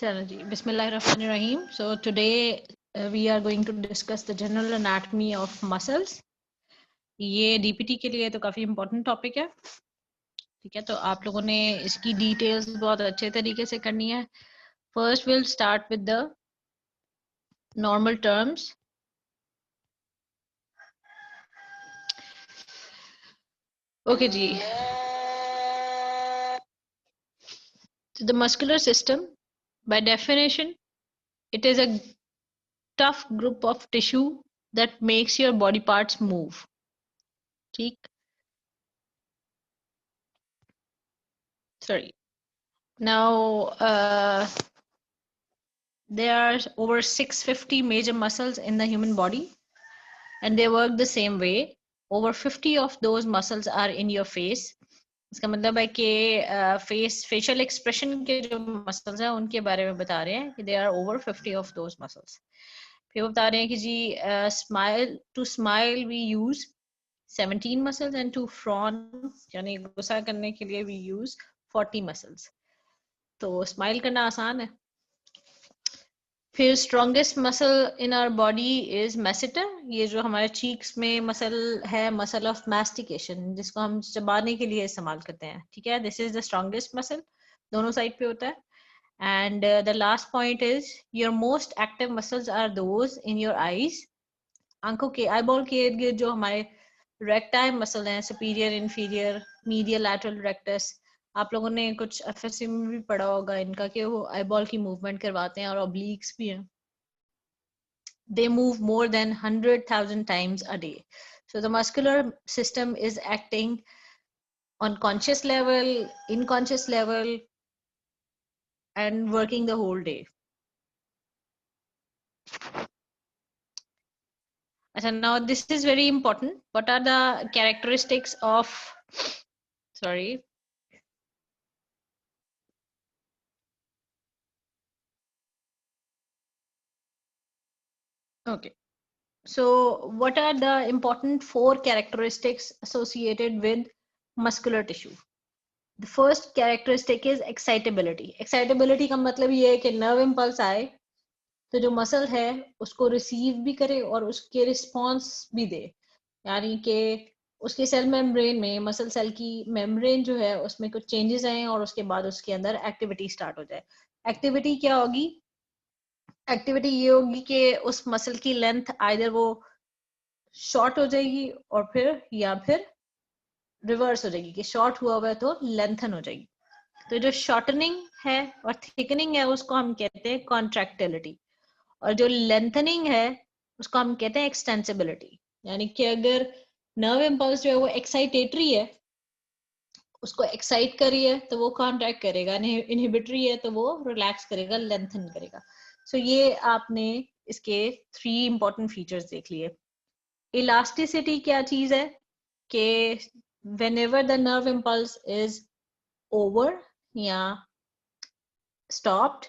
चलो जी, बिस्मिल्लाहिर्रहमानिर्रहीम. So today we are going to discuss the general anatomy of muscles. ये DPT के लिए तो काफी इम्पोर्टेंट टॉपिक है. ठीक है, तो आप लोगों ने इसकी डिटेल्स बहुत अच्छे तरीके से करनी है. First will start with the normal terms. Okay जी. So the muscular system, by definition, it is a tough group of tissue that makes your body parts move. ठीक. Sorry. Now, there are over 650 major muscles in the human body, and they work the same way. Over 50 of those muscles are in your face. इसका मतलब है कि facial expression के जो muscles हैं उनके बारे में बता रहे हैं कि there are over 50 of those muscles. फिर वो बता रहे हैं कि जी to smile we use 17 muscles and to frown यानी गुस्सा करने के लिए we use 40 muscles. तो स्माइल करना आसान है. फिर strongest muscle in our body is masseter. ये जो हमारे चीक्स में मसल है, मसल ऑफ मैस्टिकेशन, जिसको हम चबाने के लिए इस्तेमाल करते हैं. ठीक है, this is the strongest muscle, दोनों साइड पे होता है. And the last point is your most active muscles are those in your eyes. आंखों के आईबॉल के इर्द गिर्द जो हमारे रेक्टाइल मसल हैं, superior, inferior, medial, lateral, rectus. आप लोगों ने कुछ एफएससी में भी पढ़ा होगा इनका कि वो आईबॉल की मूवमेंट करवाते हैं और ऑब्लिक्स भी हैं. They move more than 100,000 times a day. So the muscular system is acting on conscious level, unconscious level, and working the whole day. So now this is very important. What are the characteristics of, sorry. Okay. So what are the important 4 characteristics associated with muscular tissue? The first characteristic is excitability. Excitability का मतलब ये है कि nerve impulse आए तो जो muscle है उसको रिसीव भी करे और उसके रिस्पॉन्स भी दे. यानी कि उसके सेल मेम्ब्रेन में, मसल सेल की मेम्ब्रेन जो है उसमें कुछ चेंजेस आए और उसके बाद उसके अंदर एक्टिविटी स्टार्ट हो जाए. एक्टिविटी क्या होगी? एक्टिविटी ये होगी कि उस मसल की लेंथ आइदर वो शॉर्ट हो जाएगी और फिर रिवर्स हो जाएगी कि शॉर्ट हुआ है तो लेंथन हो जाएगी. तो जो शॉर्टनिंग है और थिकनिंग है उसको हम कहते हैं कॉन्ट्रैक्टिलिटी, और जो लेंथनिंग है उसको हम कहते हैं एक्सटेंसिबिलिटी. यानी कि अगर नर्व इम्पल्स जो है वो एक्साइटेटरी है, उसको एक्साइट करी है तो वो कॉन्ट्रैक्ट करेगा, इनहिबिटरी है तो वो रिलैक्स करेगा, लेंथन करेगा. सो ये आपने इसके 3 इंपॉर्टेंट फीचर्स देख लिए. इलास्टिसिटी क्या चीज है कि whenever the nerve impulse is over या stopped,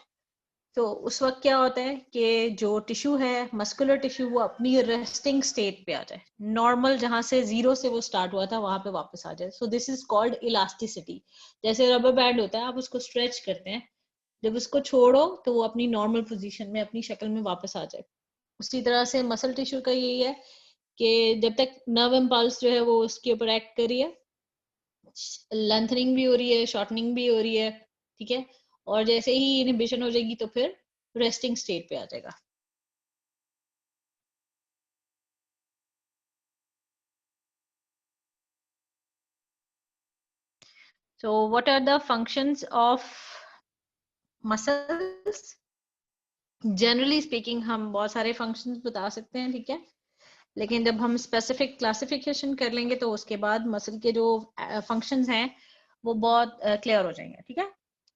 तो उस वक्त क्या होता है कि जो टिश्यू है, मस्कुलर टिश्यू, वो अपनी रेस्टिंग स्टेट पे आ जाए, नॉर्मल जहां से 0 से वो स्टार्ट हुआ था वहां पे वापस आ जाए. So this is called elasticity. जैसे रबर बैंड होता है, आप उसको स्ट्रेच करते हैं, जब उसको छोड़ो तो वो अपनी नॉर्मल पोजीशन में, अपनी शक्ल में वापस आ जाए. उसी तरह से मसल टिश्यू का यही है कि जब तक नर्व इम्पल्स जो है वो उसके ऊपर एक्ट करी है, लेंथनिंग भी हो रही है, शॉर्टनिंग भी हो रही है. ठीक है, और जैसे ही इनहिबिशन हो जाएगी तो फिर रेस्टिंग स्टेट पे आ जाएगा. So what are the functions of muscles? Generally speaking हम बहुत सारे functions बता सकते हैं. ठीक है, लेकिन जब हम स्पेसिफिक क्लासिफिकेशन कर लेंगे तो उसके बाद मसल के जो फंक्शंस हैं वो बहुत क्लियर हो जाएंगे. ठीक है,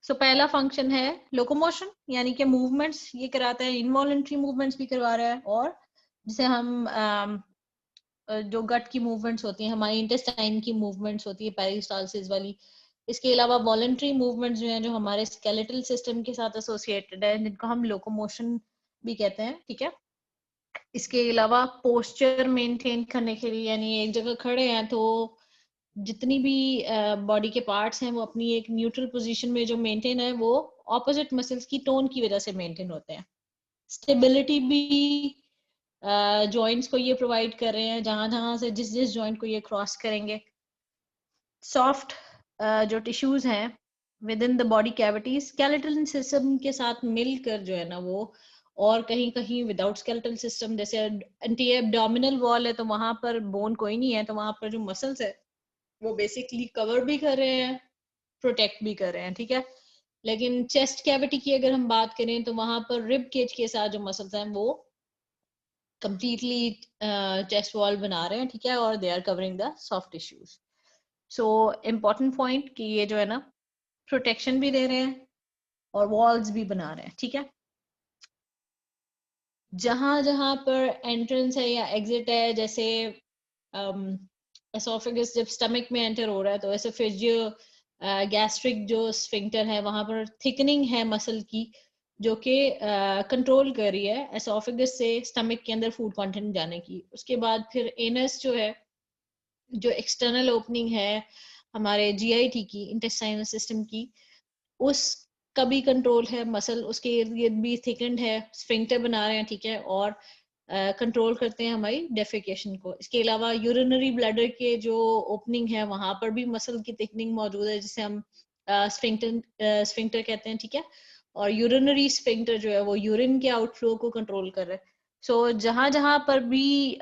सो पहला फंक्शन है लोकोमोशन, यानी कि मूवमेंट्स ये कराता है. इनवॉलंटरी मूवमेंट्स भी करवा रहा है, और जिसे हम जो गट की मूवमेंट्स होती हैं, हमारी इंटेस्टाइन की मूवमेंट्स होती है पेरिस्टालसिस वाली. इसके अलावा वॉलंटरी मूवमेंट्स जो हैं, जो हमारे स्केलेटल सिस्टम के साथ एसोसिएटेड है, जिनको हम लोकोमोशन भी कहते हैं. ठीक है, इसके अलावा पोस्चर मेंटेन करने के लिए, यानी एक जगह खड़े हैं तो जितनी भी बॉडी के पार्ट्स हैं वो अपनी एक न्यूट्रल पोजीशन में जो मेंटेन है वो ऑपोजिट मसल्स की टोन की वजह से मेंटेन होते हैं। स्टेबिलिटी भी जॉइंट्स को ये प्रोवाइड कर रहे हैं, जहां जहां से जिस जिस जॉइंट को ये क्रॉस करेंगे। सॉफ्ट जो टिश्यूज हैं with in the body cavity skeletal system के साथ मिलकर जो है ना वो, और कहीं कहीं विदाउट स्केलेटल सिस्टम, जैसे एंटी एब्डोमिनल वॉल है तो वहां पर बोन कोई नहीं है, तो वहां पर जो मसल्स है वो बेसिकली कवर भी कर रहे हैं, प्रोटेक्ट भी कर रहे हैं, ठीक है। लेकिन चेस्ट कैविटी की अगर हम बात करें तो वहां पर रिब केज के साथ जो मसल्स हैं वो कंप्लीटली चेस्ट वॉल बना रहे हैं, ठीक है, और they are covering the soft tissues. So important point कि ये जो है ना प्रोटेक्शन भी दे रहे हैं और वॉल्स भी बना रहे हैं, ठीक है। जहां जहां पर एंट्रेंस है या एग्जिट है, जैसे एसोफेगस जब स्टमक में एंटर हो रहा है तो ऐसे फिर जो गैस्ट्रिक जो स्फिंक्टर है वहां पर थिकनिंग है मसल की, जो कि कंट्रोल कर रही है एसोफेगस से स्टमक के अंदर फूड कंटेंट जाने की। उसके बाद फिर एनस जो है, जो एक्सटर्नल ओपनिंग है हमारे जीआईटी की, इंटेस्टाइनल सिस्टम की, उस का भी कंट्रोल है मसल, उसके इर्द गिर्द भी थिकनेड है, स्फिंक्टर बना रहे हैं, ठीक है, और कंट्रोल करते हैं हमारी डेफिकेशन को। इसके अलावा यूरिनरी ब्लैडर के जो ओपनिंग है वहां पर भी मसल की थिकनिंग मौजूद है, जिसे हम स्फिंक्टर कहते हैं, ठीक है। और यूरिनरी स्फिंक्टर जो है वो यूरिन के आउटफ्लो को कंट्रोल कर रहा है। सो जहां जहां पर भी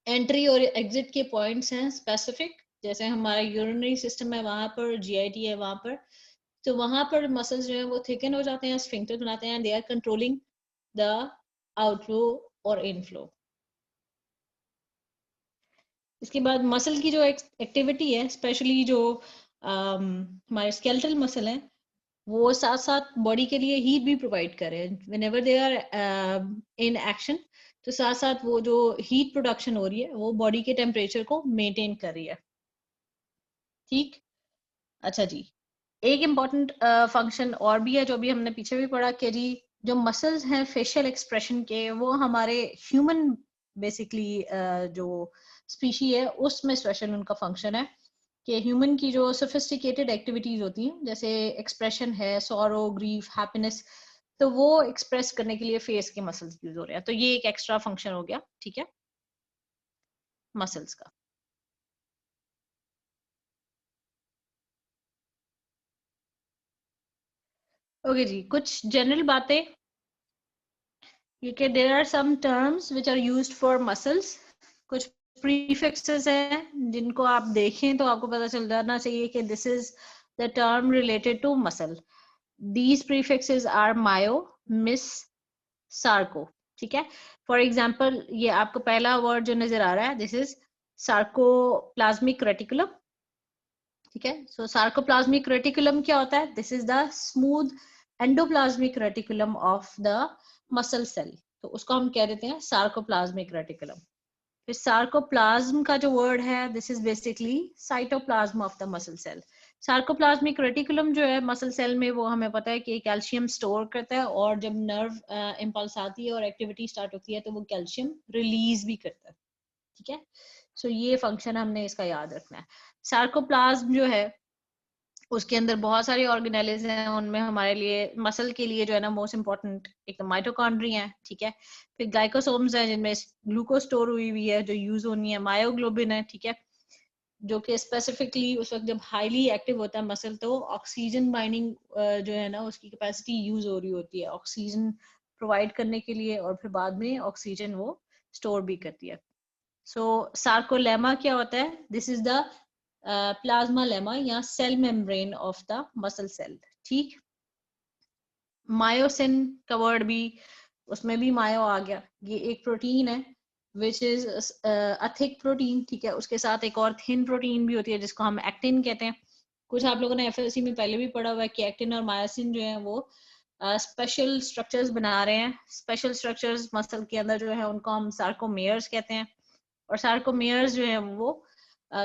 एंट्री और एग्जिट के पॉइंट्स हैं स्पेसिफिक, जैसे हमारा यूरिनरी सिस्टम है वहां पर, जीआईटी है वहां पर, तो वहां पर मसल्स जो है वो थिकन हो जाते हैं, स्फिंक्टर बनाते हैं, they are controlling the outflow और इनफ्लो। इसके बाद मसल की जो एक्टिविटी है, स्पेशली जो हमारे स्केलेटल मसल हैं, वो साथ साथ बॉडी के लिए हीट भी प्रोवाइड कर रहे हैं। Whenever they are in action, तो साथ साथ वो जो हीट प्रोडक्शन हो रही है वो बॉडी के टेम्परेचर को मेंटेन कर रही है, ठीक। अच्छा जी, एक इम्पॉर्टेंट फंक्शन और भी है जो भी हमने पीछे भी पढ़ा कि जी जो मसल्स हैं फेशियल एक्सप्रेशन के, वो हमारे ह्यूमन बेसिकली जो स्पीशी है उसमें स्पेशल उनका फंक्शन है कि ह्यूमन की जो सोफिस्टिकेटेड एक्टिविटीज होती हैं, जैसे एक्सप्रेशन है, सॉरो, ग्रीफ, हैप्पीनेस, तो वो एक्सप्रेस करने के लिए फेस के मसल्स यूज हो रहे हैं। तो ये एक एक्स्ट्रा फंक्शन हो गया, ठीक है, मसल्स का। ओके जी, कुछ जनरल बातें, क्योंकि there are some terms which are used for muscles. कुछ प्रीफिक्सेस हैं जिनको आप देखें तो आपको पता चल जाना चाहिए कि this is the term related to muscle. These prefixes are myo, mys, sarco, ठीक है। फॉर एग्जाम्पल, ये आपको पहला वर्ड जो नजर आ रहा है, दिस इज सार्कोप्लाज्मिक रेटिकुलम, ठीक है। सो सार्कोप्लाज्मिक रेटिकुलम क्या होता है? This is the smooth endoplasmic reticulum of the muscle cell, तो उसको हम कह देते हैं सार्कोप्लाज्मिक रेटिकुलम। फिर सार्कोप्लाज्म का जो वर्ड है, this is basically cytoplasm of the muscle cell. Sarcoplasmic reticulum जो है मसल सेल में, वो हमें पता है कि कैल्शियम स्टोर करता है, और जब नर्व इम्पल्स आती है और एक्टिविटी स्टार्ट होती है तो वो कैल्शियम रिलीज भी करता है, ठीक है। सो ये फंक्शन हमने इसका याद रखना है। सार्कोप्लाज्म जो है उसके अंदर बहुत सारे ऑर्गेनेल्स हैं, उनमें हमारे लिए मसल के लिए जो है ना मोस्ट इंपॉर्टेंट एक तो माइटोकॉन्ड्रिया है, ठीक है। फिर ग्लाइकोसोम्स है जिनमें ग्लूकोज स्टोर हुई हुई है जो यूज होनी है, मायोग्लोबिन है, ठीक है, जो कि स्पेसिफिकली उस वक्त जब हाईली एक्टिव होता है मसल तो ऑक्सीजन बाइंडिंग जो है ना उसकी कैपेसिटी यूज हो रही होती है ऑक्सीजन प्रोवाइड करने के लिए, और फिर बाद में ऑक्सीजन वो स्टोर भी करती है। सो सार्कोलेमा क्या होता है? This is the plasmalemma या cell membrane of the muscle cell, ठीक। मायोसिन का वर्ड भी, उसमें भी मायो आ गया, ये एक प्रोटीन है which is a thick protein, ठीक है। उसके साथ एक और थिन प्रोटीन भी होती है जिसको हम एक्टिन कहते हैं। कुछ आप लोगों ने एफएलसी में पहले भी पढ़ा हुआ है कि एक्टिन और मायोसिन जो है वो स्पेशल स्ट्रक्चर्स बना रहे हैं। स्पेशल स्ट्रक्चर्स मसल के अंदर जो है उनको हम सार्कोमेयर्स कहते हैं, और सार्कोमेयर्स जो है वो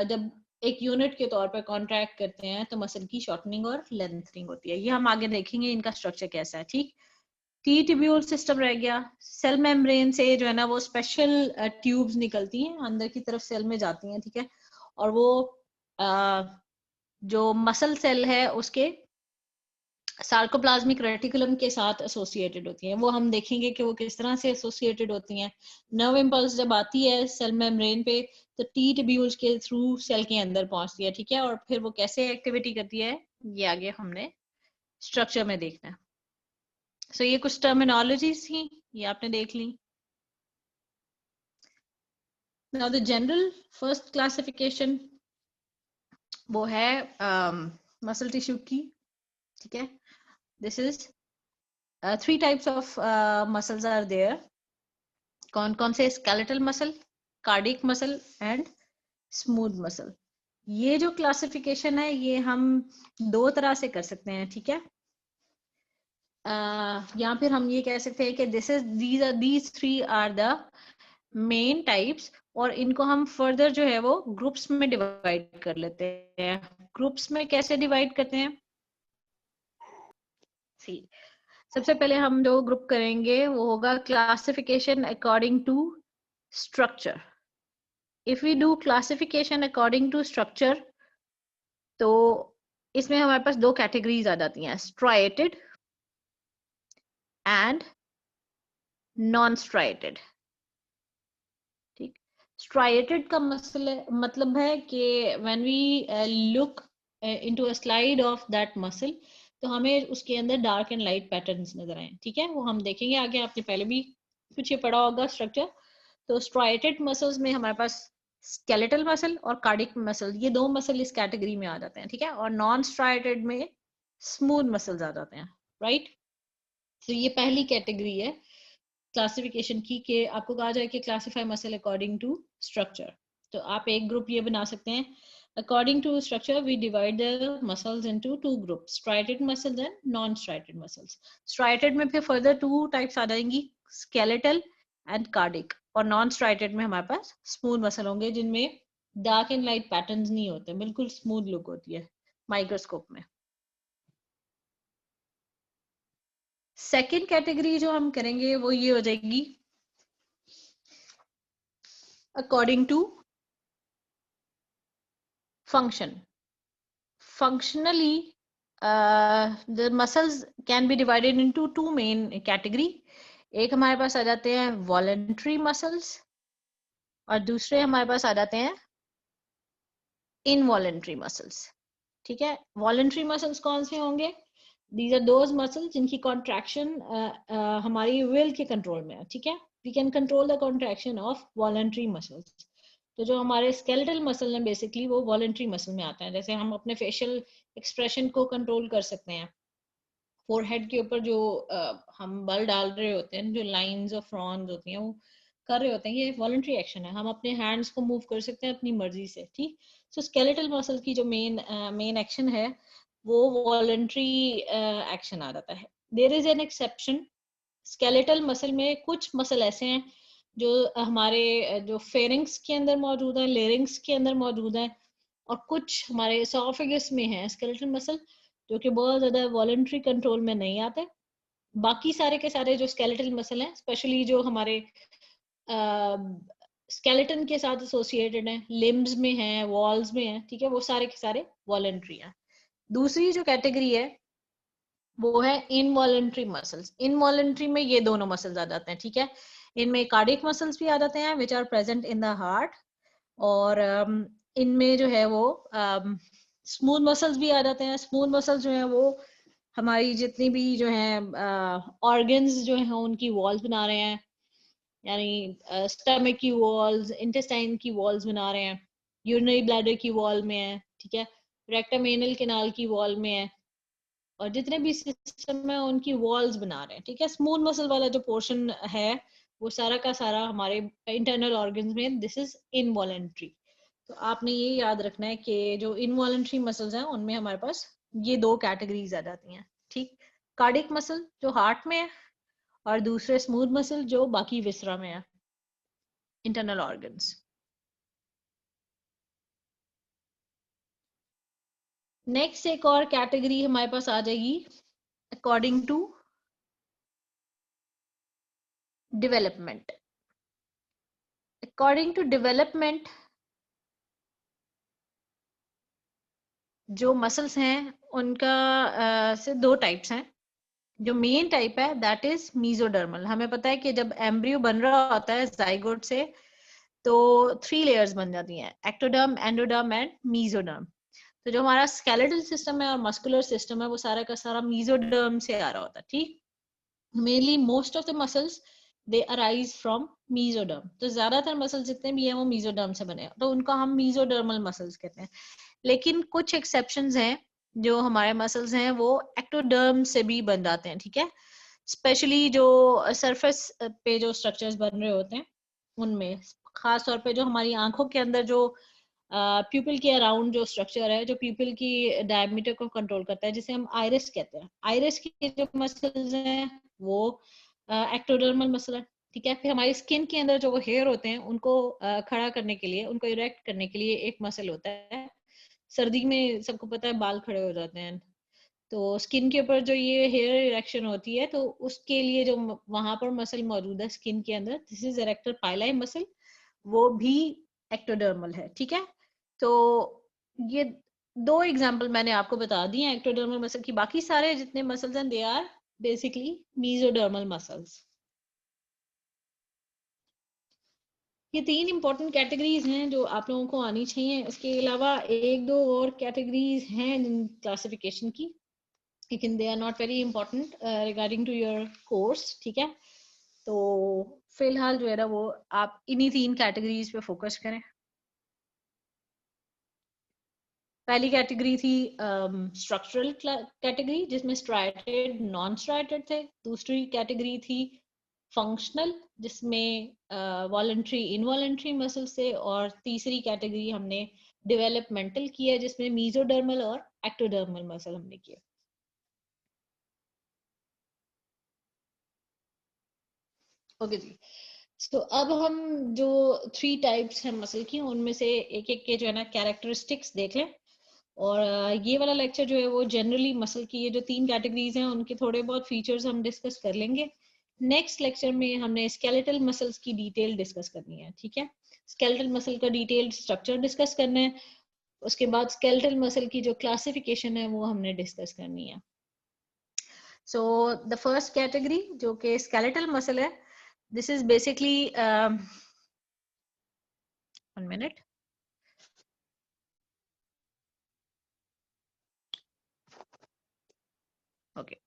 जब एक यूनिट के तौर पर कॉन्ट्रैक्ट करते हैं तो मसल की शॉर्टनिंग और लेंथनिंग होती है। ये हम आगे देखेंगे इनका स्ट्रक्चर कैसा है, ठीक। टी ट्यूब्यूल सिस्टम रह गया। सेल मेम्ब्रेन से जो है ना वो स्पेशल ट्यूब्स निकलती हैं अंदर की तरफ सेल में जाती हैं, ठीक है, और वो जो मसल सेल है उसके सार्कोप्लाज्मिक रेटिकुलम के साथ एसोसिएटेड होती हैं। वो हम देखेंगे कि वो किस तरह से एसोसिएटेड होती हैं। नर्व इम्पल्स जब आती है सेल मेम्ब्रेन पे तो टी ट्यूब्यूल्स के थ्रू सेल के अंदर पहुंचती है, ठीक है, और फिर वो कैसे एक्टिविटी करती है ये आगे हमने स्ट्रक्चर में देखना है। सो ये कुछ टर्मिनोलॉजीज थी, ये आपने देख ली। Now the general first classification वो है मसल टिश्यू की, ठीक है। This is three types of muscles are there. कौन कौन से? Skeletal muscle, cardiac muscle and smooth muscle. ये जो क्लासिफिकेशन है ये हम दो तरह से कर सकते हैं, ठीक है। या फिर हम ये कह सकते हैं कि these three are the main types, और इनको हम फर्दर जो है वो ग्रुप्स में डिवाइड कर लेते हैं। ग्रुप्स में कैसे डिवाइड करते हैं? सी, सबसे पहले हम जो ग्रुप करेंगे वो होगा classification according to structure. If we do classification according to structure तो इसमें हमारे पास दो कैटेगरीज आ जाती हैं, स्ट्राइएटेड एंड नॉन स्ट्राइएटेड। ठीक, स्ट्राइएटेड का मतलब है कि when we look into a slide of that muscle तो हमें उसके अंदर डार्क एंड लाइट पैटर्न्स नजर आए, ठीक है, वो हम देखेंगे आगे। आपने पहले भी कुछ ये पढ़ा होगा स्ट्रक्चर। तो स्ट्राइएटेड मसल्स में हमारे पास स्केलेटल मसल और कार्डिक मसल, ये दो मसल इस कैटेगरी में आ जाते हैं, ठीक है, और नॉन स्ट्राइएटेड में स्मूथ मसल्स आ जाते हैं, राइट। तो ये पहली कैटेगरी है क्लासिफिकेशन की, कि आपको कहा जाए कि classify muscle according to structure. तो आप एक ग्रुप ये बना सकते हैं, according to structure we divide the muscles into two groups, striated muscles and non striated muscles. Striated में फिर फर्दर टू टाइप्स आ जाएंगी, स्केलेटल एंड कार्डिक, और नॉन स्ट्राइटेड में हमारे पास स्मूथ मसल होंगे जिनमें डार्क एंड लाइट पैटर्न्स नहीं होते, बिल्कुल स्मूथ लुक होती है माइक्रोस्कोप में। सेकेंड कैटेगरी जो हम करेंगे वो ये हो जाएगी according to function. Functionally, the muscles can be divided into two main category. एक हमारे पास आ जाते हैं voluntary muscles और दूसरे हमारे पास आ जाते हैं involuntary muscles, ठीक है। voluntary muscles कौन से होंगे? These are those muscles जिनकी contraction हमारी will के control में है, ठीक है। We can control the contraction of voluntary muscles. तो जो हमारे स्केलेटल मसल है बेसिकली वो वॉलंटरी मसल में आता है। जैसे हम अपने फेशियल एक्सप्रेशन को कंट्रोल कर सकते हैं, फोरहेड के ऊपर जो हम बल डाल रहे होते हैं, जो लाइंस और फ्रॉन्स होती हैं वो कर रहे होते हैं, ये वॉलंटरी एक्शन है। हम अपने हैंड्स को मूव कर सकते हैं अपनी मर्जी से, ठीक। सो स्केलेटल मसल की जो मेन एक्शन है वो वॉलंटरी एक्शन आ जाता है। There is an exception, skeletal muscle में कुछ मसल ऐसे हैं जो हमारे जो फेरिंग्स के अंदर मौजूद है, लेरिंग्स के अंदर मौजूद है, और कुछ हमारे एसोफेगस में है स्केलेटल मसल जो कि बहुत ज्यादा वॉलंटरी कंट्रोल में नहीं आते। बाकी सारे के सारे जो स्केलेटल मसल हैं, स्पेशली जो हमारे स्केलेटन के साथ एसोसिएटेड हैं, लिम्स में हैं, वॉल्स में हैं, ठीक है, वो सारे के सारे वॉलंटरी हैं। दूसरी जो कैटेगरी है वो है इनवॉलंटरी मसल्स। इनवॉलंटरी में ये दोनों मसल्स आ जाते हैं, ठीक है। इनमें कार्डिक मसल्स भी आ जाते हैं which are present in the heart, और इनमें जो है वो स्मूथ मसल्स भी आ जाते हैं। स्मूथ मसल्स जो है वो हमारी जितनी भी जो है ऑर्गन्स जो है उनकी वॉल्स बना रहे हैं, यानी स्टमक की वॉल्स, इंटेस्टाइन की वॉल्स बना रहे हैं, यूरिनरी ब्लैडर की वॉल में है, ठीक है, रेक्टम एनल कैनाल की वॉल में है, और जितने भी सिस्टम है उनकी वॉल्स बना रहे हैं, ठीक है। स्मूथ मसल वाला जो पोर्शन है वो सारा का सारा हमारे इंटरनल ऑर्गन्स में, दिस इज इनवॉलंटरी। तो आपने ये याद रखना है कि जो इनवॉलंटरी मसल्स हैं उनमें हमारे पास ये दो कैटेगरीज आ जाती हैं, ठीक। कार्डिक मसल जो हार्ट में है और दूसरे स्मूथ मसल जो बाकी विसरा में है, इंटरनल ऑर्गन्स। नेक्स्ट एक और कैटेगरी हमारे पास आ जाएगी according to development. According to development, जो मसल्स हैं उनका से दो टाइप्स हैं. जो मेन टाइप है दैट इज मीजोडर्मल. हमें पता है कि जब एम्ब्रियो बन रहा होता है जाइगोट से तो 3 लेयर्स बन जाती हैं, एक्टोडर्म, एंडोडर्म एंड मीजोडर्म. तो जो हमारा स्केलेटल सिस्टम है और मस्कुलर सिस्टम है वो सारा का सारा मीजोडर्म से आ रहा होता है. ठीक, mainly most of the muscles they arise from mesoderm. तो ज्यादातर मसल्स जितने भी हैं वो मीजोडर्म से बने हैं, तो उनको हम मीजोडर्मल मसल्स कहते हैं. लेकिन कुछ एक्सेप्शंस हैं, जो हमारे मसल्स हैं वो एक्टोडर्म से भी बन जाते हैं. ठीक है, स्पेशली जो सरफेस पे जो स्ट्रक्चर्स बन रहे होते हैं उनमें, खास तौर पे जो हमारी आंखों के अंदर जो प्यूपिल के अराउंड जो स्ट्रक्चर है, जो प्यूपिल की डायमीटर को कंट्रोल करता है, जिसे हम आइरिस कहते हैं. आइरिस के जो मसल्स हैं वो एक्टोडर्मल मसल है. ठीक है, फिर हमारी स्किन के अंदर जो वो हेयर होते हैं उनको खड़ा करने के लिए, उनको इरेक्ट करने के लिए एक मसल होता है. सर्दी में सबको पता है बाल खड़े हो जाते हैं, तो स्किन के ऊपर जो ये हेयर इरेक्शन होती है, तो उसके लिए जो वहां पर मसल मौजूद है स्किन के अंदर, दिस इज इरेक्टर पाइलाई मसल, वो भी एक्टोडर्मल है. ठीक है, तो ये दो एग्जांपल मैंने आपको बता दिए हैं एक्टोडर्मल मसल की. बाकी सारे जितने मसल्स हैं they are basically mesodermal muscles. ये 3 इंपॉर्टेंट कैटेगरीज हैं जो आप लोगों को आनी चाहिए. इसके अलावा एक दो और कैटेगरीज हैं क्लासिफिकेशन की, लेकिन they are not very important regarding to your course. ठीक है, तो फिलहाल जो है ना वो आप इन्हीं 3 कैटेगरीज पे फोकस करें. पहली कैटेगरी थी स्ट्रक्चरल कैटेगरी, जिसमें स्ट्राइटेड, नॉन स्ट्राइटेड थे. दूसरी कैटेगरी थी फंक्शनल, जिसमें वॉलंटरी, इनवॉलंटरी मसल्स थे. और तीसरी कैटेगरी हमने डेवलपमेंटल की है, जिसमें मीजोडर्मल और एक्टोडर्मल मसल हमने किए. ओके जी, तो अब हम जो 3 टाइप्स हैं मसल की, उनमें से एक एक के जो है ना कैरेक्टरिस्टिक्स देख लें. और ये वाला लेक्चर जो है वो जनरली मसल की ये जो 3 कैटेगरीज हैं उनके थोड़े बहुत फीचर्स हम डिस्कस कर लेंगे. नेक्स्ट लेक्चर में हमने स्केलेटल मसल्स की डिटेल डिस्कस करनी है. ठीक है, स्केलेटल मसल का डिटेल स्ट्रक्चर डिस्कस करना है. उसके बाद स्केलेटल मसल की जो क्लासिफिकेशन है वो हमने डिस्कस करनी है. सो द फर्स्ट कैटेगरी जो कि स्केलेटल मसल है, this is basically 1 minute. Okay,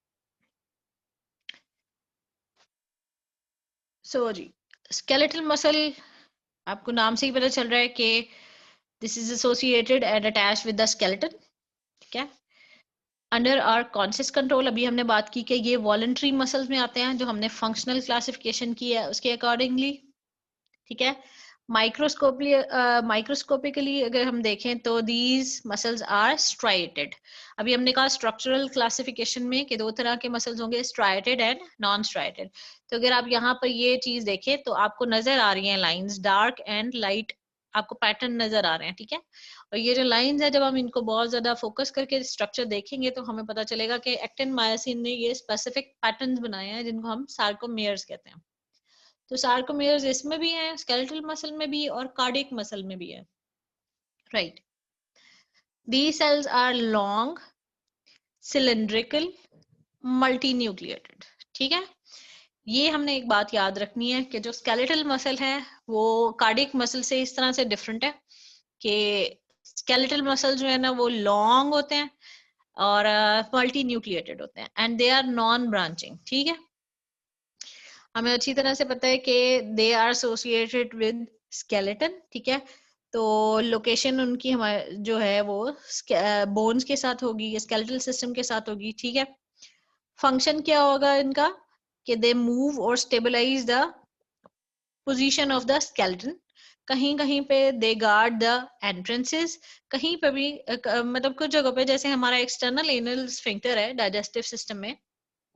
so जी skeletal muscle, आपको नाम से ही पता चल रहा है कि this is associated and attached with the skeleton. ठीक है, अंडर आवर कॉन्शियस कंट्रोल. अभी हमने बात की कि ये वॉलंटरी मसल्स में आते हैं, जो हमने फंक्शनल क्लासिफिकेशन की है उसके अकॉर्डिंगली. ठीक है, माइक्रोस्कोपिकली अगर हम देखें तो दीज मसल्स आर स्ट्राइटेड. अभी हमने कहा स्ट्रक्चरल क्लासिफिकेशन में कि 2 तरह के मसल्स होंगे, स्ट्राइटेड एंड नॉन स्ट्राइटेड. तो अगर आप यहाँ पर ये चीज देखें तो आपको नजर आ रही हैं लाइंस, डार्क एंड लाइट, आपको पैटर्न नजर आ रहे हैं. ठीक है, और ये जो लाइंस है, जब हम इनको बहुत ज्यादा फोकस करके स्ट्रक्चर देखेंगे तो हमें पता चलेगा कि एक्टिन मायोसिन ने ये स्पेसिफिक पैटर्न्स बनाए हैं जिनको हम सार्कोमेयर्स कहते हैं. तो सार्कोमेयर्स इसमें भी हैं, स्केलेटल मसल में भी और कार्डियक मसल में भी है. Right, these cells are long, cylindrical, multinucleated. ठीक है, ये हमने एक बात याद रखनी है कि जो स्केलेटल मसल है वो कार्डियक मसल से इस तरह से डिफरेंट है कि स्केलेटल मसल जो है ना वो लॉन्ग होते हैं और मल्टी न्यूक्लिएटेड होते हैं and they are non branching. ठीक है, हमें अच्छी तरह से पता है कि they are associated with skeleton. ठीक है, तो लोकेशन उनकी हमारे जो है वो बोन्स के साथ होगी, स्केलेटल सिस्टम के साथ होगी. ठीक है, फंक्शन क्या होगा इनका कि दे मूव और stabilize the position of the skeleton. कहीं कहीं पे दे गार्ड द एंट्रेंसेस, कहीं पे भी मतलब कुछ जगह पे, जैसे हमारा एक्सटर्नल एनल स्फिंक्टर है डाइजेस्टिव सिस्टम में,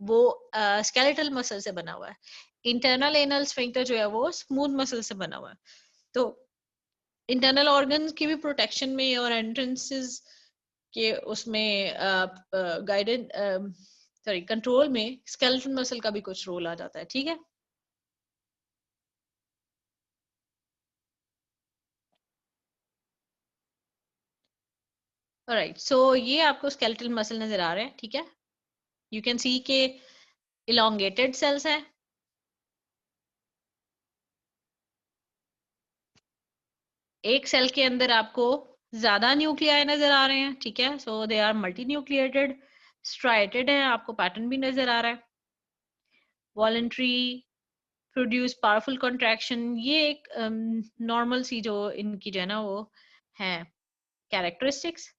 वो स्केलेटल मसल से बना हुआ है. इंटरनल एनल स्फिंक्टर जो है वो स्मूथ मसल से बना हुआ है. तो इंटरनल ऑर्गन्स की भी प्रोटेक्शन में और एंट्रेंसेस के उसमें गाइडेड सॉरी कंट्रोल में स्केलेटल मसल का भी कुछ रोल आ जाता है. ठीक है, ऑलराइट, सो ये आपको स्केलेटल मसल नजर आ रहे हैं, ठीक है। यू कैन सी के इलोंगेटेड सेल्स हैं, एक सेल के अंदर आपको ज्यादा न्यूक्लियाई नजर आ रहे हैं, ठीक है। So they are multinucleated, striated है, आपको पैटर्न भी नजर आ रहा है। वॉलंटरी, प्रोड्यूस पावरफुल कॉन्ट्रैक्शन, ये एक नॉर्मल सी जो इनकी जो है ना वो है कैरेक्टरिस्टिक्स।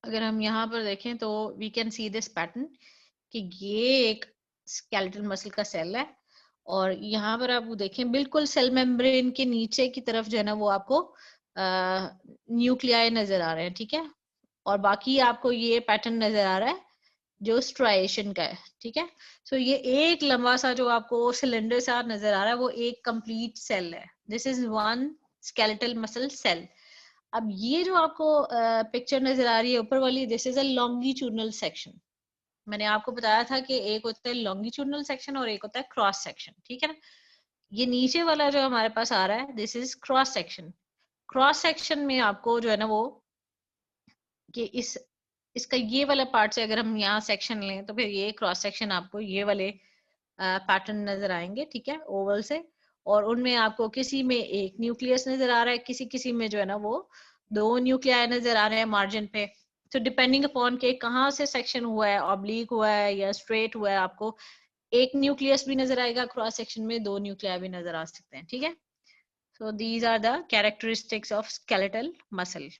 अगर हम यहाँ पर देखें तो we can see this pattern कि ये एक स्केलेटल मसल का सेल है, और यहाँ पर आप देखें बिल्कुल सेल मेम्ब्रेन के नीचे की तरफ जो है ना वो आपको न्यूक्लियाई नजर आ रहे हैं, ठीक है। और बाकी आपको ये पैटर्न नजर आ रहा है जो स्ट्राइएशन का है, ठीक है। सो ये एक लंबा सा जो आपको सिलेंडर सा नजर आ रहा है वो एक कंप्लीट सेल है। This is one skeletal muscle cell. अब ये जो आपको पिक्चर नजर आ रही है ऊपर वाली, this is a longitudinal section. मैंने आपको बताया था कि एक होता है लॉन्गिट्यूडनल सेक्शन और एक होता है क्रॉस सेक्शन, ठीक है ना। ये नीचे वाला जो हमारे पास आ रहा है this is cross section. Cross section में आपको जो है ना वो कि इसका ये वाला पार्ट से अगर हम यहाँ सेक्शन लें तो फिर ये क्रॉस सेक्शन आपको ये वाले पैटर्न नजर आएंगे, ठीक है, ओवल से। और उनमें आपको किसी में एक न्यूक्लियस नजर आ रहा है, किसी किसी में जो है ना वो दो न्यूक्लियाई नजर आ रहे हैं मार्जिन पे। तो डिपेंडिंग अपॉन के कहाँ से सेक्शन हुआ है, ऑब्लिक हुआ है या स्ट्रेट हुआ है, आपको एक न्यूक्लियस भी नजर आएगा क्रॉस सेक्शन में, दो न्यूक्लियाई भी नजर आ सकते हैं, ठीक है। So these are the characteristics of skeletal muscle.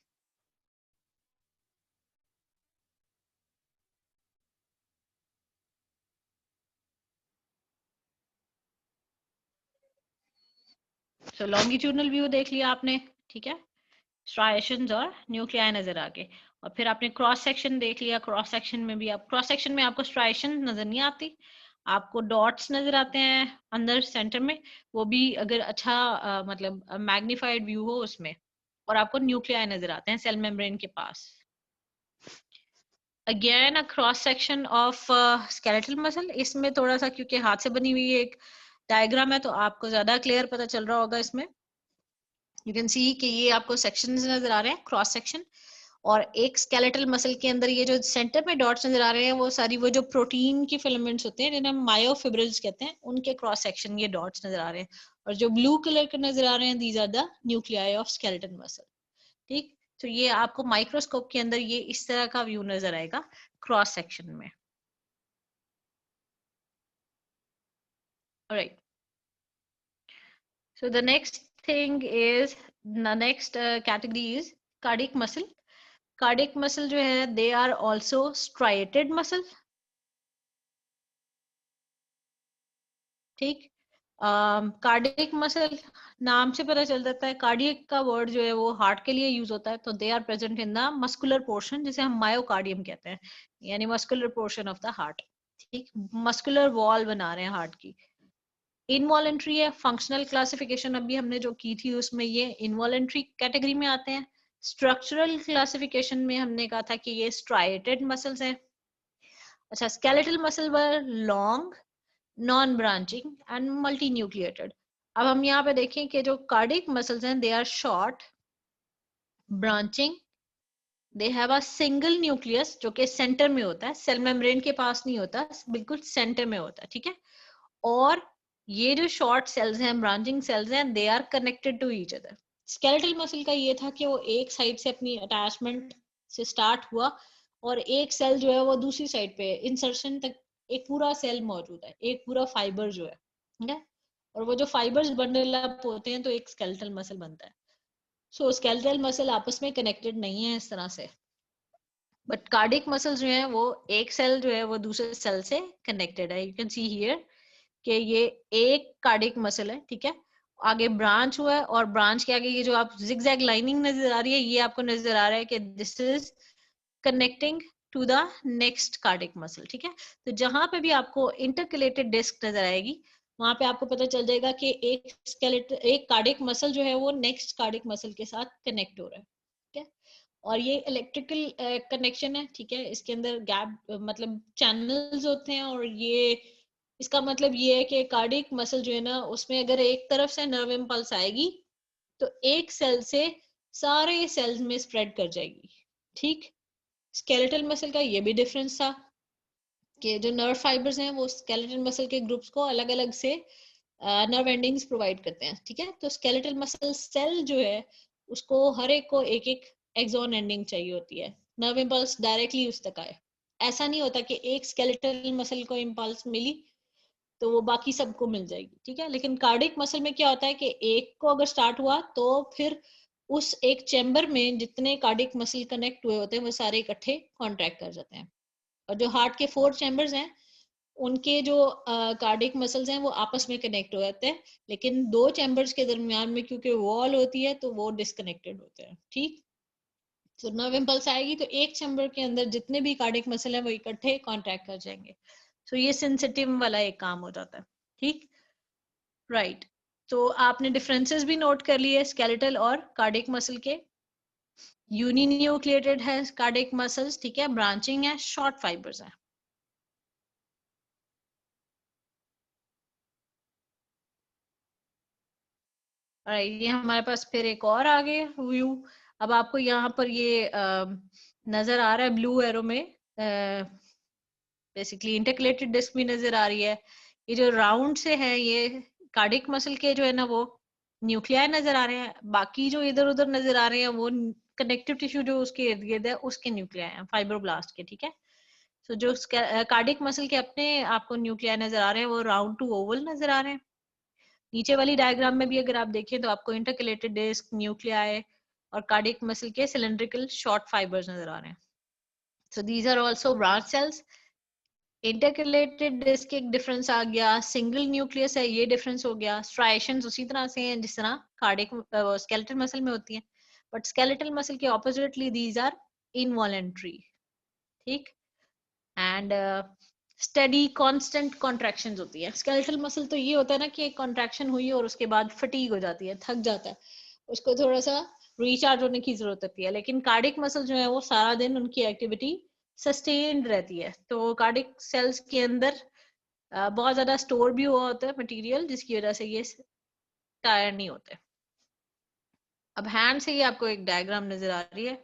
So longitudinal view देख लिया आपने, ठीक है, स्ट्राइएशंस और न्यूक्लियाई नजर आ गए। और फिर आपने क्रॉस सेक्शन देख लिया, क्रॉस सेक्शन में भी आप क्रॉस सेक्शन में आपको स्ट्राइएशन नजर नहीं आती, आपको डॉट्स नजर आते हैं अंदर सेंटर में, वो भी अगर अच्छा मतलब मैग्नीफाइड व्यू हो उसमें। और आपको न्यूक्लियाई नजर आते हैं सेल मेम्ब्रेन के पास। Again a cross section of skeletal muscle. इसमें थोड़ा सा क्योंकि हाथ से बनी हुई एक डायग्राम है तो आपको ज्यादा क्लियर पता चल रहा होगा इसमें। यू कैन सी कि ये आपको सेक्शंस नजर आ रहे हैं, क्रॉस सेक्शन। और एक स्केलेटल मसल के अंदर ये जो सेंटर में डॉट्स नजर आ रहे हैं वो सारी वो जो प्रोटीन की फिलामेंट्स होते हैं जिन्हें हम मायोफिब्रिल्स कहते हैं, उनके क्रॉस सेक्शन ये डॉट्स नजर आ रहे हैं। और जो ब्लू कलर के नजर आ रहे हैं these are the nuclei of skeletal muscle, ठीक। तो ये आपको माइक्रोस्कोप के अंदर ये इस तरह का व्यू नजर आएगा क्रॉस सेक्शन में। Alright, so the next thing is the next category is cardiac muscle. Cardiac muscle जो है they are also striated muscle, ठीक। कार्डियक मसल नाम से पता चल जाता है, कार्डियक का वर्ड जो है वो हार्ट के लिए यूज होता है, तो they are present in the muscular portion जिसे हम मायोकार्डियम कहते हैं, यानी muscular portion of the heart, ठीक। मस्कुलर वॉल बना रहे हैं हार्ट की। इनवॉलेंट्री है, फंक्शनल क्लासिफिकेशन अभी हमने जो की थी उसमें ये इनवॉलेंट्री कैटेगरी में आते हैं। स्ट्रक्चरल क्लासिफिकेशन में हमने कहा था कि ये स्ट्राइटेड मसल्स हैं। अच्छा, skeletal muscle were long, non branching and multi nucleated. अब हम यहाँ पे देखें कि जो कार्डिक मसल्स हैं they are short, branching, they have a single nucleus जो कि सेंटर में होता है, सेल मेम्ब्रेन के पास नहीं होता, बिल्कुल सेंटर में होता है, ठीक है। और ये जो शॉर्ट सेल्स हैं, ब्रांचिंग सेल्स हैं, they are connected to each other. Skeletal muscle का ये था कि वो एक साइड से अपनी अटैचमेंट से स्टार्ट हुआ और एक सेल जो है वो दूसरी साइड पे इंसर्शन तक एक पूरा सेल मौजूद है, एक पूरा फाइबर जो है, ठीक है। और वो जो फाइबर्स बंडल अप होते हैं तो एक स्केलेटल मसल बनता है। सो स्केलेटल मसल आपस में कनेक्टेड नहीं है इस तरह से, बट कार्डिक मसल जो है वो एक सेल जो है वो दूसरे सेल से कनेक्टेड है। यू कैन सी हियर कि ये एक कार्डिक मसल है, ठीक है। आगे ब्रांच हुआ है और ब्रांच के आगे ये जो आप जिगजैग लाइनिंग नजर आ रही है ये आपको नजर आ रहा है कि this is connecting to the next cardiac muscle, ठीक है। तो जहां पे भी आपको इंटरकलेटेड डिस्क नजर आएगी वहां पे आपको पता चल जाएगा कि एक स्केलेट एक कार्डिक मसल जो है वो नेक्स्ट कार्डिक मसल के साथ कनेक्ट हो रहा है, ठीक है। और ये इलेक्ट्रिकल कनेक्शन है, ठीक है। इसके अंदर गैप मतलब चैनल्स होते हैं और ये इसका मतलब ये है कि कार्डिक मसल जो है ना उसमें अगर एक तरफ से नर्व इम्पल्स आएगी तो एक सेल से सारे सेल्स में स्प्रेड कर जाएगी, ठीक। स्केलेटल मसल का ये भी डिफरेंस था कि जो नर्व फाइबर्स हैं वो स्केलेटल मसल के ग्रुप्स को अलग अलग से नर्व एंडिंग्स प्रोवाइड करते हैं, ठीक है। तो स्केलेटल मसल सेल जो है उसको हर एक को एक एक एक्सॉन एंडिंग चाहिए होती है, नर्व इम्पल्स डायरेक्टली उस तक आए। ऐसा नहीं होता कि एक स्केलेटल मसल को इम्पल्स मिली तो वो बाकी सबको मिल जाएगी, ठीक है। लेकिन कार्डिक मसल में क्या होता है कि एक को अगर स्टार्ट हुआ तो फिर उस एक चैम्बर में जितने कार्डिक मसल कनेक्ट हुए होते हैं वो सारे इकट्ठे कॉन्ट्रैक्ट कर जाते हैं। और जो हार्ट के 4 चैम्बर्स हैं उनके जो कार्डिक मसल्स हैं वो आपस में कनेक्ट हो जाते हैं, लेकिन 2 चैम्बर्स के दरमियान में क्योंकि वॉल होती है तो वो डिस्कनेक्टेड होते हैं, ठीक। तो नर्व इम्पल्स आएगी तो एक चैम्बर के अंदर जितने भी कार्डिक मसल हैं वो इकट्ठे कॉन्ट्रैक्ट कर जाएंगे। तो ये सेंसिटिव वाला एक काम हो जाता है, ठीक। राइट। तो आपने डिफरेंसेस भी नोट कर लिए स्केलेटल और कार्डिक मसल के। यूनिन्यूक्लिएटेड है कार्डिक मसल्स, ठीक है, ब्रांचिंग है, शॉर्ट फाइबर्स है। ये हमारे पास फिर एक और आगे व्यू। अब आपको यहाँ पर ये नजर आ रहा है ब्लू एरो में, बेसिकली इंटरकलेटेड डिस्क भी नजर आ रही है। ये जो राउंड से है ये कार्डिक मसल के जो है ना वो न्यूक्लियाई नजर आ रहे हैं, बाकी जो इधर उधर नजर आ रहे हैं वो कनेक्टिव टिश्यू जो उसके इर्द गिर्द है उसके न्यूक्लियाई हैं, फाइब्रोब्लास्ट के, ठीक है। तो जो कार्डिक मसल के अपने आपको न्यूक्लियाई नजर आ रहे हैं वो राउंड टू ओवल नजर आ रहे हैं। नीचे वाली डायग्राम में भी अगर आप देखें तो आपको इंटरकलेटेड डिस्क, न्यूक्लियाई और कार्डिक मसल के सिलेंड्रिकल शॉर्ट फाइबर्स नजर आ रहे हैं। So these are also branch cells. Intercalated disc एक डिफरेंस आ गया, सिंगल न्यूक्लियस है ये डिफरेंस हो गया। स्ट्राइएशंस उसी तरह से हैं जिस तरह कार्डिक स्केलेटल मसल में होती हैं, बट स्केलेटल मसल के ऑपोजिटली दीज आर इनवॉलेंट्री, ठीक। एंड स्टेडी कांस्टेंट कॉन्ट्रैक्शंस होती है। स्केलेटल मसल तो ये होता है ना कि एक कॉन्ट्रैक्शन हुई और उसके बाद फटीग हो जाती है, थक जाता है, उसको थोड़ा सा रिचार्ज होने की जरूरत होती है। लेकिन कार्डिक मसल जो है वो सारा दिन उनकी एक्टिविटी सस्टेन्ड रहती है। तो कार्डिक सेल्स के अंदर बहुत ज्यादा स्टोर भी हुआ होता है मटेरियल, जिसकी वजह से ये टायर नहीं होते। अब हैंड से ही आपको एक डायग्राम नजर आ रही है,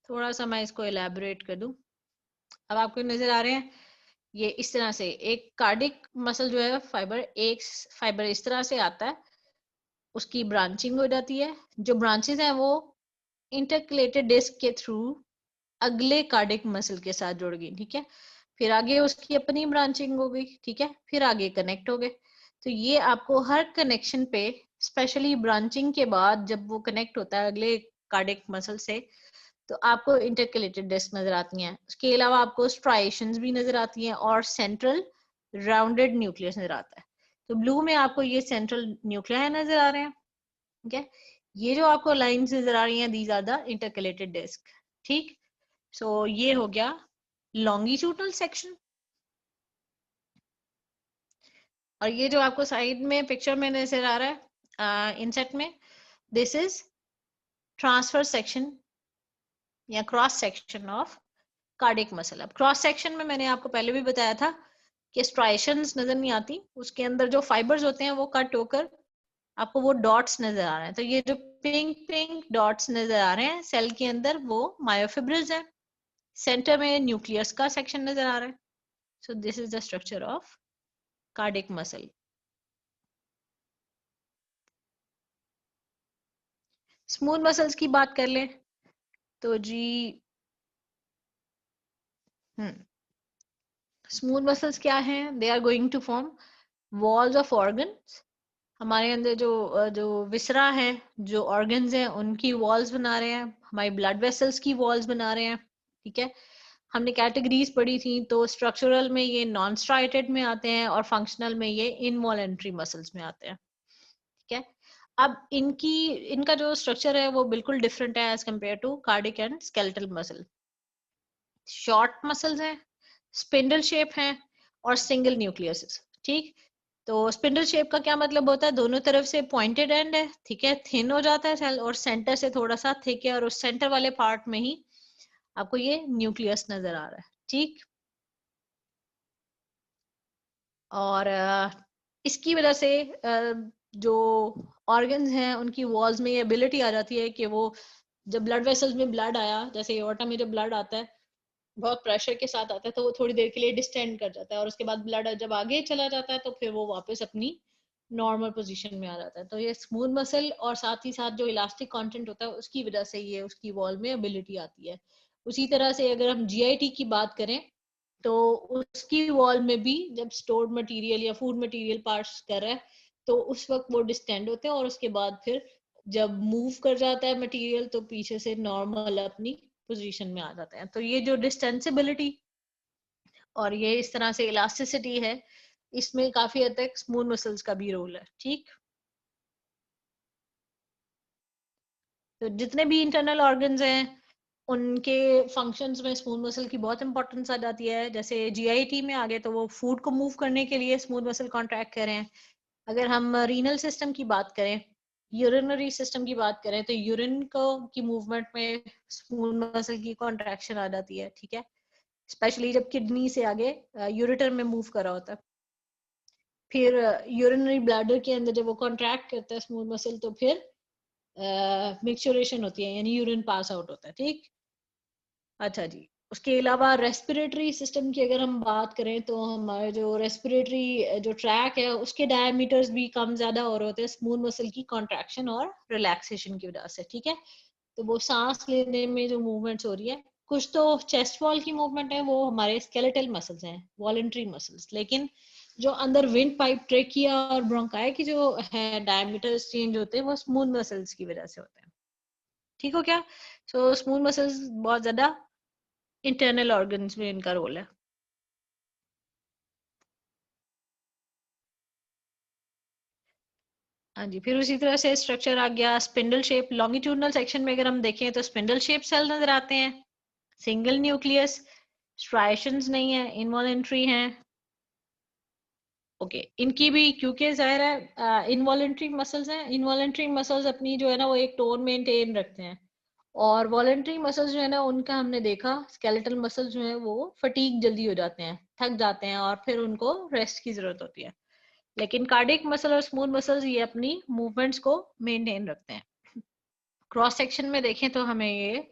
थोड़ा सा मैं इसको एलैबोरेट कर दूं। अब आपको नजर आ रहे हैं ये इस तरह से एक कार्डिक मसल जो है फाइबर, एक फाइबर इस तरह से आता है, उसकी ब्रांचिंग हो जाती है। जो ब्रांचेस हैं वो इंटरकलेटेड डिस्क के थ्रू अगले कार्डिक मसल के साथ जुड़ गई, ठीक है। फिर आगे उसकी अपनी ब्रांचिंग हो गई, ठीक है, फिर आगे कनेक्ट हो गए। तो ये आपको हर कनेक्शन पे, स्पेशली ब्रांचिंग के बाद जब वो कनेक्ट होता है अगले कार्डिक मसल से, तो आपको इंटरकलेटेड डिस्क नजर आती हैं। उसके अलावा आपको स्ट्राइएशंस भी नजर आती हैं और सेंट्रल राउंडेड न्यूक्लियस नजर आता है। तो ब्लू में आपको ये सेंट्रल न्यूक्लियाई नजर आ रहे हैं, ठीक है। ये जो आपको लाइंस नजर आ रही हैं these are the intercalated disc, ठीक। सो ये हो गया लॉन्गिट्यूडनल सेक्शन। और ये जो आपको साइड में पिक्चर में नजर आ रहा है इनसेट में, दिस इज ट्रांसफर सेक्शन या cross section of cardiac muscle. अब क्रॉस सेक्शन में मैंने आपको पहले भी बताया था कि स्ट्राइएशंस नजर नहीं आती, उसके अंदर जो फाइबर्स होते हैं वो कट होकर आपको वो डॉट्स नजर आ रहे हैं। तो ये जो पिंक पिंक डॉट्स नजर आ रहे हैं सेल के अंदर वो मायोफिब्रिल्स है। सेंटर में न्यूक्लियस का सेक्शन नजर आ रहा है। So this is the structure of cardiac muscle. Smooth muscles की बात कर ले तो जी, स्मूथ मसल्स क्या हैं? They are going to form walls of organs. हमारे अंदर जो विसरा है, जो ऑर्गन्स हैं उनकी वॉल्स बना रहे हैं, हमारी ब्लड वेसल्स की वॉल्स बना रहे हैं, ठीक है। हमने कैटेगरीज पढ़ी थी तो स्ट्रक्चरल में ये नॉन स्ट्राइटेड में आते हैं और फंक्शनल में ये इनवॉलेंट्री मसल्स में आते हैं, ठीक है। अब इनका जो स्ट्रक्चर है वो बिल्कुल डिफरेंट है as compare to cardiac and skeletal muscle. Short muscles हैं, स्पिंडल शेप हैं और सिंगल न्यूक्लियस, ठीक। तो स्पिंडल शेप का क्या मतलब होता है? दोनों तरफ से पॉइंटेड एंड है, ठीक है, थिन हो जाता है सेल और सेंटर से थोड़ा सा थिक है और उस सेंटर वाले पार्ट में ही आपको ये न्यूक्लियस नजर आ रहा है, ठीक। और इसकी वजह से जो ऑर्गन्स हैं उनकी वॉल्स में ये एबिलिटी आ जाती है कि वो जब ब्लड वेसल्स में ब्लड आया, जैसे एओर्टा में जब ब्लड आता है बहुत प्रेशर के साथ आता है, तो वो थोड़ी देर के लिए डिस्टेंड कर जाता है, और उसके बाद ब्लड जब आगे चला जाता है तो फिर वो वापस अपनी नॉर्मल पोजीशन में आ जाता है। तो ये स्मूथ मसल और साथ ही साथ जो इलास्टिक कंटेंट होता है उसकी वजह से ये उसकी वॉल में एबिलिटी आती है। उसी तरह से अगर हम जीआईटी की बात करें तो उसकी वॉल में भी जब स्टोर्ड मटेरियल या फूड मटेरियल पार्ट्स कर रहा है तो उस वक्त वो डिस्टेंड होते हैं, और उसके बाद फिर जब मूव कर जाता है मटेरियल तो पीछे से नॉर्मल अपनी पोजीशन में आ जाते हैं। तो ये जो डिस्टेंसिबिलिटी और ये इस तरह से इलास्टिसिटी है, इसमें काफी हद तक स्मूथ मसल्स का भी रोल है। ठीक, तो जितने भी इंटरनल ऑर्गन्स हैं उनके फंक्शंस में स्मूथ मसल की बहुत इंपॉर्टेंस आ जाती है। जैसे जीआईटी में आ गए तो वो फूड को मूव करने के लिए स्मूथ मसल कॉन्ट्रैक्ट करें। अगर हम रीनल सिस्टम की बात करें, यूरिनरी सिस्टम की बात करें, तो यूरिन को की मूवमेंट में स्मूथ मसल की कॉन्ट्रैक्शन आ जाती है। ठीक है, स्पेशली जब किडनी से आगे यूरेटर में मूव कर रहा होता है। फिर यूरिनरी ब्लैडर के अंदर जब वो कॉन्ट्रैक्ट करता है स्मूथ मसल तो फिर मिक्सचुरेशन होती है, यानी यूरिन पास आउट होता है। ठीक, अच्छा जी। उसके अलावा रेस्पिरेटरी सिस्टम की अगर हम बात करें तो हमारे जो रेस्पिरेटरी जो ट्रैक है उसके डायमीटर्स भी कम ज्यादा हो रहे होते हैं स्मूथ मसल की कॉन्ट्रैक्शन और रिलैक्सेशन की वजह से। ठीक है, तो वो सांस लेने में जो मूवमेंट्स हो रही है, कुछ तो चेस्ट वॉल की मूवमेंट है वो हमारे स्केलेटल मसल्स हैं, वॉलंटरी मसल्स, लेकिन जो अंदर विंड पाइप, ट्रेकिया और ब्रोंकाई की जो है डायमीटर्स चेंज होते हैं वो स्मूथ मसल्स की वजह से होते हैं। ठीक हो क्या? सो स्मूथ मसल्स बहुत ज्यादा इंटरनल ऑर्गन्स में इनका रोल है। हाँ जी, फिर उसी तरह से स्ट्रक्चर आ गया स्पिंडल शेप। लॉन्गिट्यूडनल सेक्शन में अगर हम देखें तो स्पिंडल शेप सेल नजर आते हैं, सिंगल न्यूक्लियस, स्ट्राइशंस नहीं है, इनवॉलेंट्री हैं। ओके, इनकी भी क्योंकि जाहिर है इनवॉलेंट्री मसल्स हैं, इनवॉलेंट्री मसल्स अपनी जो है ना वो एक टोन मेंटेन रखते हैं, और वॉलेंट्री मसल्स जो है ना उनका हमने देखा स्केलेटल मसल्स जो है वो फटीग जल्दी हो जाते हैं, थक जाते हैं और फिर उनको रेस्ट की जरूरत होती है। लेकिन कार्डियक मसल और स्मूथ मसल्स ये अपनी मूवमेंट्स को मेंटेन रखते हैं। क्रॉस सेक्शन में देखें तो हमें ये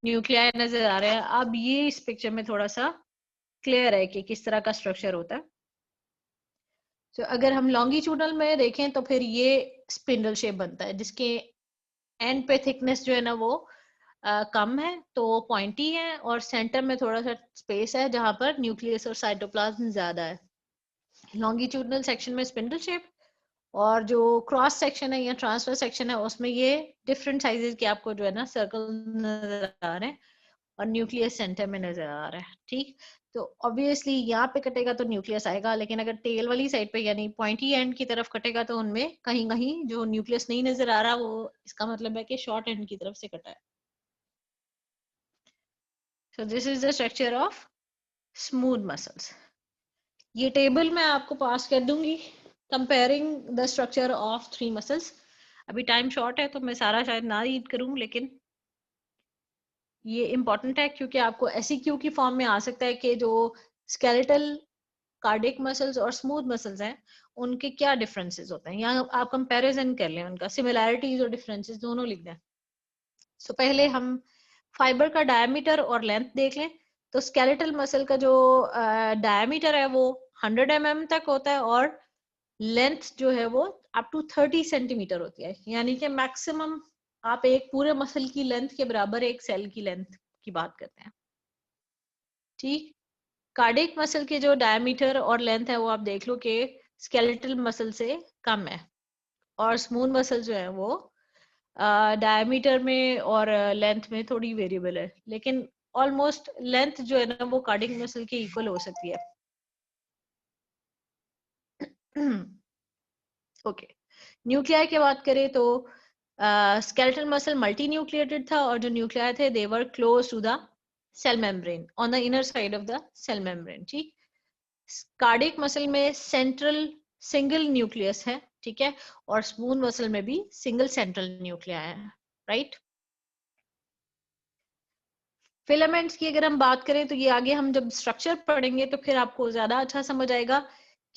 न्यूक्लियाई नजर आ रहे हैं। अब ये इस पिक्चर में थोड़ा सा क्लियर है कि किस तरह का स्ट्रक्चर होता है। तो अगर हम लॉन्गिट्यूडनल में देखें तो फिर ये स्पिंडल शेप बनता है, जिसके एंड पे थिकनेस जो है ना वो कम है, तो पॉइंटी है, और सेंटर में थोड़ा सा स्पेस है जहां पर न्यूक्लियस और साइटोप्लाज्म ज्यादा है। लॉन्गिट्यूडनल सेक्शन में स्पिंडल शेप, और जो क्रॉस सेक्शन है या ट्रांसफर सेक्शन है उसमें ये डिफरेंट साइजेस के आपको जो है ना सर्कल नजर आ रहे हैं, और न्यूक्लियस सेंटर में नजर आ रहा है। ठीक, तो ऑब्वियसली यहाँ पे कटेगा तो न्यूक्लियस आएगा, लेकिन अगर टेल वाली साइड पे यानी पॉइंटी एंड की तरफ कटेगा तो उनमें कहीं कहीं जो न्यूक्लियस नहीं नजर आ रहा, वो इसका मतलब है कि शॉर्ट एंड की तरफ से कटा है। So this is the structure of smooth muscles. ये टेबल मैं आपको पास कर दूंगी comparing the structure of three muscles. अभी टाइम शॉर्ट है तो मैं सारा शायद ना रीड करूं, लेकिन ये इंपॉर्टेंट है क्योंकि आपको एसईक्यू की फॉर्म में आ सकता है कि जो स्केलेटल कार्डियक मसल्स और स्मूथ मसल्स हैं उनके क्या डिफरेंसेस होते हैं, या आप कंपैरिजन कर लें उनका, सिमिलैरिटीज और डिफरेंसेस दोनों लिख दें। सो पहले हम फाइबर का डायमीटर और लेंथ देख लें। तो स्केलेटल मसल का जो डायमीटर है वो 100 mm तक होता है, और लेंथ जो है वो अप टू 30 सेंटीमीटर होती है, यानी कि मैक्सिमम आप एक पूरे मसल की लेंथ के बराबर एक सेल की लेंथ की बात करते हैं। ठीक, कार्डियक मसल के जो डायमीटर और लेंथ है वो आप देख लो कि स्केलेटल मसल से कम है, और स्मूथ मसल जो है वो डायमीटर में और लेंथ में थोड़ी वेरिएबल है, लेकिन ऑलमोस्ट लेंथ जो है ना वो कार्डियक मसल के इक्वल हो सकती है। ओके, न्यूक्लियाई की बात करें तो स्केलेटल मसल मल्टी न्यूक्लिएटेड था, और जो न्यूक्लियाई थे they were close to the cell membrane on the inner side of the cell membrane. ठीक, कार्डियक मसल में सेंट्रल सिंगल न्यूक्लियस है, ठीक है, और स्मूथ मसल में भी सिंगल सेंट्रल न्यूक्लियाई है, राइट। फिलामेंट्स की अगर हम बात करें तो ये आगे हम जब स्ट्रक्चर पढ़ेंगे तो फिर आपको ज्यादा अच्छा समझ आएगा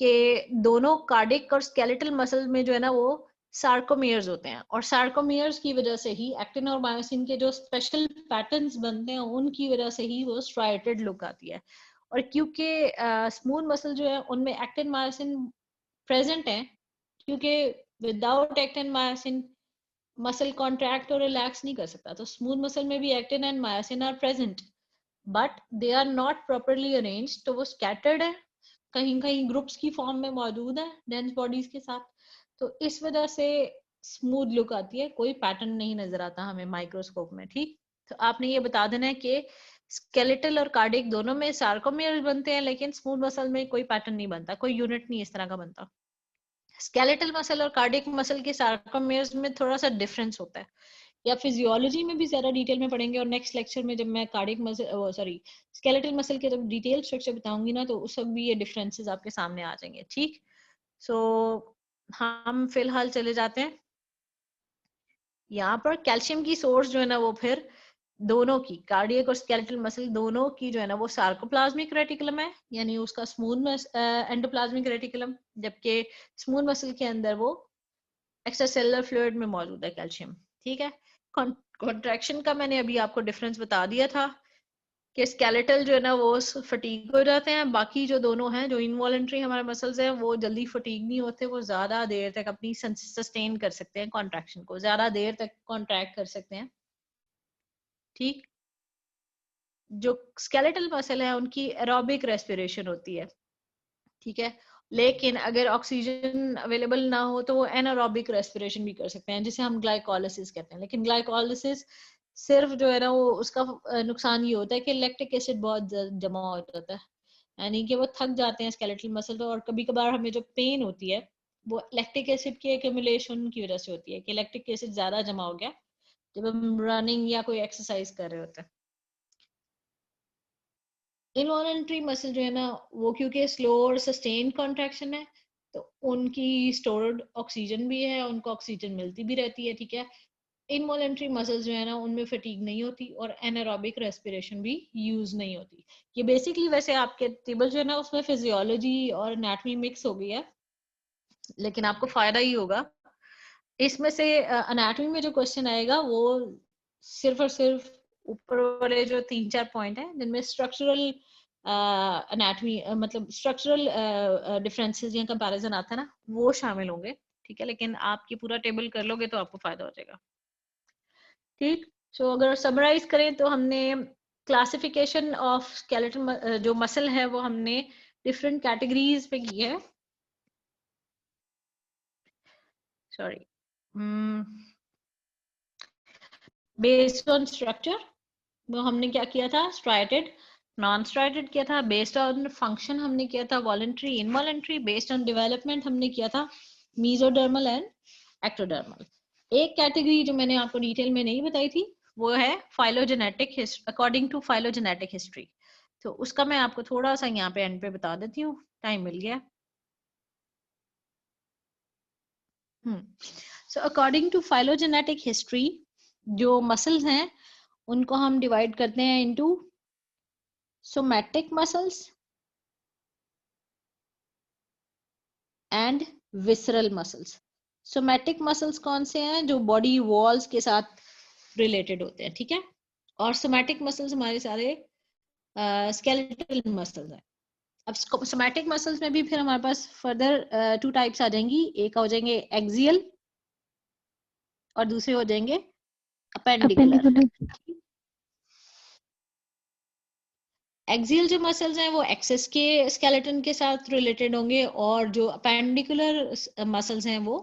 कि दोनों कार्डिक और स्केलेटल मसल में जो है ना वो सार्कोमियर्स होते हैं, और सार्कोमियर्स की वजह से ही एक्टिन और मायोसिन के जो स्पेशल पैटर्न्स बनते हैं उनकी वजह से ही वो स्ट्राइटेड लुक आती है। और क्योंकि स्मूथ मसल जो है उनमें एक्टिन मायोसिन प्रेजेंट है, क्योंकि without actin myosin muscle contract और रिलैक्स नहीं कर सकता, तो स्मूथ मसल में भी actin and myosin are present but they are not properly arranged, तो वो स्कैटर्ड है, कहीं कहीं ग्रुप्स की फॉर्म में मौजूद है डेंस बॉडीज के साथ। तो इस वजह से स्मूथ लुक आती है, कोई पैटर्न नहीं नजर आता हमें माइक्रोस्कोप में। ठीक, तो आपने ये बता देना है कि स्केलेटल और कार्डिक दोनों में सार्कोमियर्स बनते हैं, लेकिन स्मूथ मसल में कोई पैटर्न नहीं बनता, कोई यूनिट नहीं इस तरह का बनता। स्केलेटल मसल और कार्डिक मसल के सार्कोमियर्स में थोड़ा सा डिफरेंस होता है, या फिजियोलॉजी में भी ज्यादा डिटेल में पढ़ेंगे, और नेक्स्ट लेक्चर में जब मैं cardiac muscle sorry skeletal muscle के जब डिटेल स्ट्रक्चर बताऊंगी ना, तो उस वक्त भी ये डिफरेंसेस आपके सामने आ जाएंगे। ठीक, सो हम फिलहाल चले जाते हैं यहाँ पर। कैल्शियम की सोर्स जो है ना वो फिर दोनों की, कार्डियक और स्केलेटल मसल दोनों की जो है ना वो सार्कोप्लाज्मिक रेटिकुलम है, यानी उसका स्मूथ एंडोप्लाज्मिक रेटिकुलम, जबकि स्मूथ मसल के अंदर वो एक्स्ट्रासेलुलर फ्लूइड में मौजूद है कैल्शियम। ठीक है, कॉन्ट्रैक्शन का मैंने अभी आपको डिफरेंस बता दिया था कि स्केलेटल जो है ना वो फटीग हो जाते हैं, बाकी जो दोनों हैं जो इनवॉलेंट्री हमारे मसल्स हैं वो जल्दी फटीग नहीं होते, वो ज्यादा देर तक अपनी सस्टेन कर सकते हैं, कॉन्ट्रैक्शन को ज्यादा देर तक कॉन्ट्रैक्ट कर सकते हैं। ठीक, जो स्केलेटल मसल है उनकी एरोबिक रेस्पिरेशन होती है। ठीक है, लेकिन अगर ऑक्सीजन अवेलेबल ना हो तो वो एनारोबिक रेस्पिरेशन भी कर सकते हैं, जिसे हम ग्लाइकोलिसिस कहते हैं। लेकिन ग्लाइकोलिसिस सिर्फ जो है ना वो उसका नुकसान ये होता है कि लैक्टिक एसिड बहुत जमा हो जाता है, यानी कि वो थक जाते हैं स्केलेटल मसल तो, और कभी कभार हमें जो पेन होती है वो लैक्टिक एसिड के एक्यूमुलेशन की वजह से होती है, कि लैक्टिक एसिड ज्यादा जमा हो गया जब हम रनिंग या कोई एक्सरसाइज कर रहे होते हैं। इनवॉलेंट्री मसल जो है ना वो क्योंकि स्लो और सस्टेन कॉन्ट्रैक्शन है, तो उनकी स्टोर्ड ऑक्सीजन भी है, उनको ऑक्सीजन मिलती भी रहती है। ठीक है, इनवॉलेंट्री मसल्स जो है ना उनमें फटीग नहीं होती और एनारोबिक रेस्पिरेशन भी यूज नहीं होती। ये बेसिकली वैसे आपके टेबल जो है ना उसमें फिजियोलॉजी और एनाटॉमी मिक्स हो गई है, लेकिन आपको फायदा ही होगा। इसमें से एनाटॉमी में जो क्वेश्चन आएगा वो सिर्फ और सिर्फ ऊपर वाले जो 3-4 पॉइंट है जिनमें स्ट्रक्चरल एनाटॉमी मतलब स्ट्रक्चरल डिफरेंसेस या कंपैरिजन आता है ना, वो शामिल होंगे। ठीक है, लेकिन आप ये पूरा टेबल कर लोगे तो आपको फायदा हो जाएगा। ठीक, सो अगर समराइज करें तो हमने क्लासिफिकेशन ऑफ स्केलेटल जो मसल है वो हमने डिफरेंट कैटेगरीज पे की है। सॉरी, बेस्ड ऑन स्ट्रक्चर वो हमने क्या किया था, स्ट्राइटेड, नॉन स्ट्राइटेड किया था। बेस्ड ऑन फंक्शन हमने किया था voluntary, involuntary. Based on development हमने किया था मीजोडर्मल एंड एक्टोडर्मल। एक कैटेगरी जो मैंने आपको डिटेल में नहीं बताई थी वो है phylogenetic history, according to phylogenetic history. तो उसका मैं आपको थोड़ा सा यहाँ पे एंड पे बता देती हूँ, टाइम मिल गया। So according to phylogenetic history जो मसल्स हैं उनको हम डिवाइड करते हैं into somatic muscles and visceral muscles. Somatic muscles कौन से हैं, जो बॉडी वॉल्स के साथ रिलेटेड होते हैं। ठीक है, और सोमैटिक मसल्स हमारे सारे स्केलेटल मसल्स हैं। अब सोमैटिक मसल्स में भी फिर हमारे पास फर्दर 2 टाइप्स आ जाएंगी, एक हो जाएंगे एक्सियल और दूसरे हो जाएंगे अपेंडिकुलर। एक्सियल जो मसल्स हैं वो एक्सेस के स्केलेटन के साथ रिलेटेड होंगे, और जो अपेंडिकुलर मसल्स हैं वो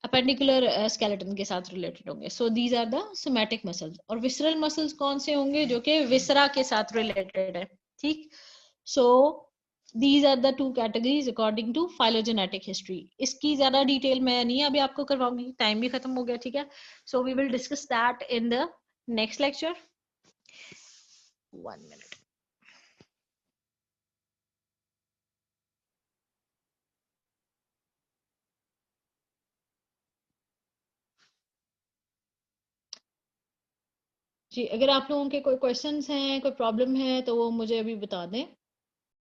अपेंडिकुलर स्केलेटन के साथ रिलेटेड होंगे। So these are the somatic muscles. और विसरल मसल्स कौन से होंगे, जो कि विसरा के साथ रिलेटेड है। ठीक, so these are the 2 categories according to phylogenetic history. इसकी ज्यादा डिटेल मैं नहीं अभी आपको करवाऊंगी, टाइम भी खत्म हो गया। ठीक है, so we will discuss that in the next lecture. 1 minute. जी, अगर आप लोगों के कोई क्वेश्चंस हैं, कोई प्रॉब्लम है तो वो मुझे अभी बता दें।